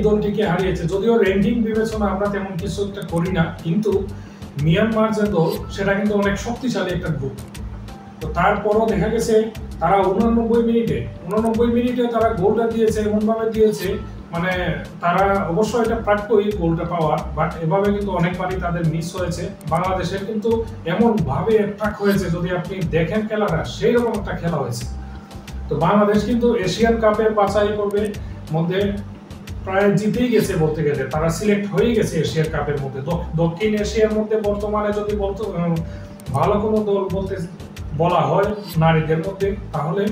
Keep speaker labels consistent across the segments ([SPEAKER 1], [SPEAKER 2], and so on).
[SPEAKER 1] দলটিকে হারিয়েছে। যদিও র্যাঙ্কিং বিবেচনা আমরা তেমন কিছু একটা করি না, কিন্তু মিয়ানমার যে দল সেটা কিন্তু অনেক শক্তিশালী একটা গ্রুপ। তো তারপরও দেখা গেছে তারা 89 মিনিটে তারা গোলটা দিয়েছে, এমনভাবে দিয়েছে মানে তারা অবশ্যই এটা প্রাপ্যই গোলটা পাওয়ার, বাট এভাবে কিন্তু অনেকবারই তাদের মিস হয়েছে। বাংলাদেশের কিন্তু এমনভাবে অ্যাট্রাক হয়েছে, যদি আপনি দেখেন খেলাটা সেই রকম একটা খেলা হয়েছে। তো বাংলাদেশ কিন্তু এশিয়ান কাপের বাছাই করবে মধ্যে প্রায় জিতেই গেছে বলতে গেলে, তারা সিলেক্ট হয়ে গেছে এশিয়ান কাপের মধ্যে। দক্ষিণ এশিয়ার মধ্যে বর্তমানে যদি বলতে ভালো কোনো দল বলতে বলা হয় নারীদের মধ্যে, তাহলে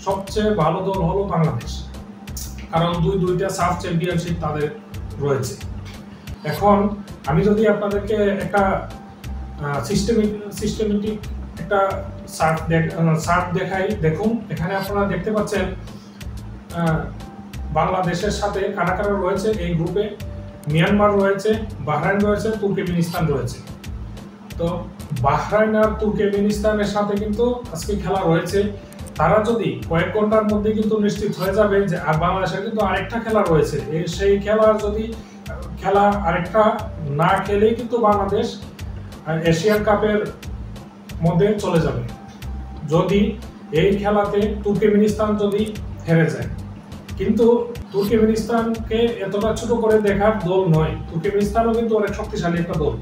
[SPEAKER 1] সবচেয়ে ভালো দল হলো বাংলাদেশ, কারণ দুইটা সাফ চ্যাম্পিয়নশিপ তাদের রয়েছে। এখন আমি যদি আপনাদেরকে একটা সিস্টেমেটিক একটা চার্ট দেখাই, দেখুন এখানে আপনারা দেখতে পাচ্ছেন বাংলাদেশের সাথে কারা কারা রয়েছে এই গ্রুপে। মিয়ানমার রয়েছে, বাহরাইন রয়েছে, তুর্কমেনিস্তান রয়েছে। তো বাহরাইন আর তুর্কমেনিস্তানের সাথে কিন্তু আজকে খেলা রয়েছে। তারা যদি কয়েক ঘন্টার মধ্যে কিন্তু নিশ্চিত হয়ে যাবে যে আর বাংলাদেশের কিন্তু আরেকটা খেলা রয়েছে, সেই খেলার যদি খেলা আরেকটা না খেলেই কিন্তু বাংলাদেশ এশিয়ান কাপের মধ্যে চলে যাবে, যদি এই খেলাতে তুর্কমেনিস্তান যদি হেরে যায়। কিন্তু তুর্কমেনিস্তানকে এতটা ছোট করে দেখার দল নয়, তুর্কমেনিস্তানও কিন্তু অনেক শক্তিশালী একটা দল।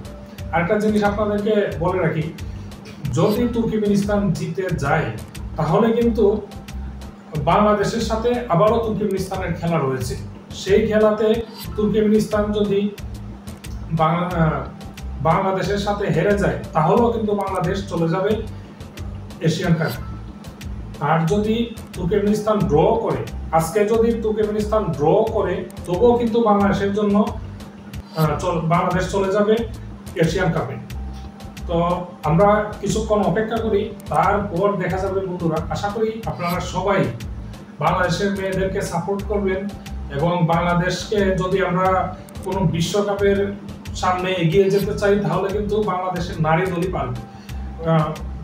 [SPEAKER 1] আরেকটা জিনিস আপনাদেরকে বলে রাখি, যদি তুর্কমেনিস্তান জিতে যায় তাহলে কিন্তু বাংলাদেশের সাথে আবারও তুর্কমেনিস্তানের খেলা রয়েছে। সেই খেলাতে তুর্কমেনিস্তান যদি বাংলাদেশের সাথে হেরে যায় তাহলেও কিন্তু বাংলাদেশ চলে যাবে এশিয়ান কাপ। আর যদি তুর্কমেনিস্তান ড্র করে, আজকে যদি তুর্কমেনিস্তান ড্র করে, তবুও কিন্তু বাংলাদেশের জন্য বাংলাদেশ চলে যাবে এশিয়ান কাপে। তো আমরা কিছুক্ষণ অপেক্ষা করি, তারপর দেখা যাবে বন্ধুরা। আশা করি আপনারা সবাই বাংলাদেশের মেয়েদেরকে সাপোর্ট করবেন, এবং বাংলাদেশকে যদি আমরা কোনো বিশ্বকাপের সামনে এগিয়ে যেতে চাই তাহলে কিন্তু বাংলাদেশের নারী দলই পারবে।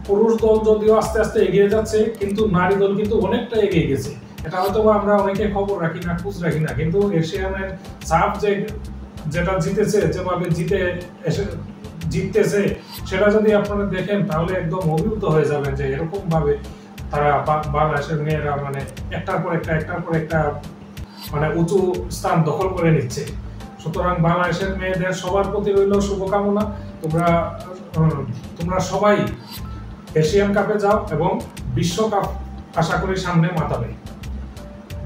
[SPEAKER 1] পুরুষ দল যদিও আস্তে আস্তে এগিয়ে যাচ্ছে, কিন্তু নারী দল কিন্তু অনেকটা এগিয়ে গেছে। এটা হয়তো আমরা অনেকে খবর রাখি না, খোঁজ রাখি না, কিন্তু এশিয়ানের সাফ যেটা জিতেছে, যেভাবে জিততেছে, সেটা যদি আপনারা দেখেন তাহলে একদম অভিভূত হয়ে যাবেন যে এরকম ভাবে তারা বাংলাদেশের মেয়েরা মানে একটার পর একটা মানে উঁচু স্থান দখল করে নিচ্ছে। সুতরাং বাংলাদেশের মেয়েদের সবার প্রতি রইল শুভকামনা। তোমরা সবাই এশিয়ান কাপে যাও এবং বিশ্বকাপ আশা করি সামনে মাতাবে।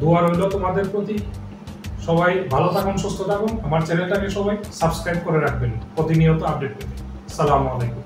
[SPEAKER 1] দোয়া রইল তোমাদের প্রতি। সবাই ভালো থাকুন, সুস্থ থাকুন। আমার চ্যানেলটাকে সবাই সাবস্ক্রাইব করে রাখবেন প্রতিনিয়ত আপডেট পেতে। আসসালামু আলাইকুম।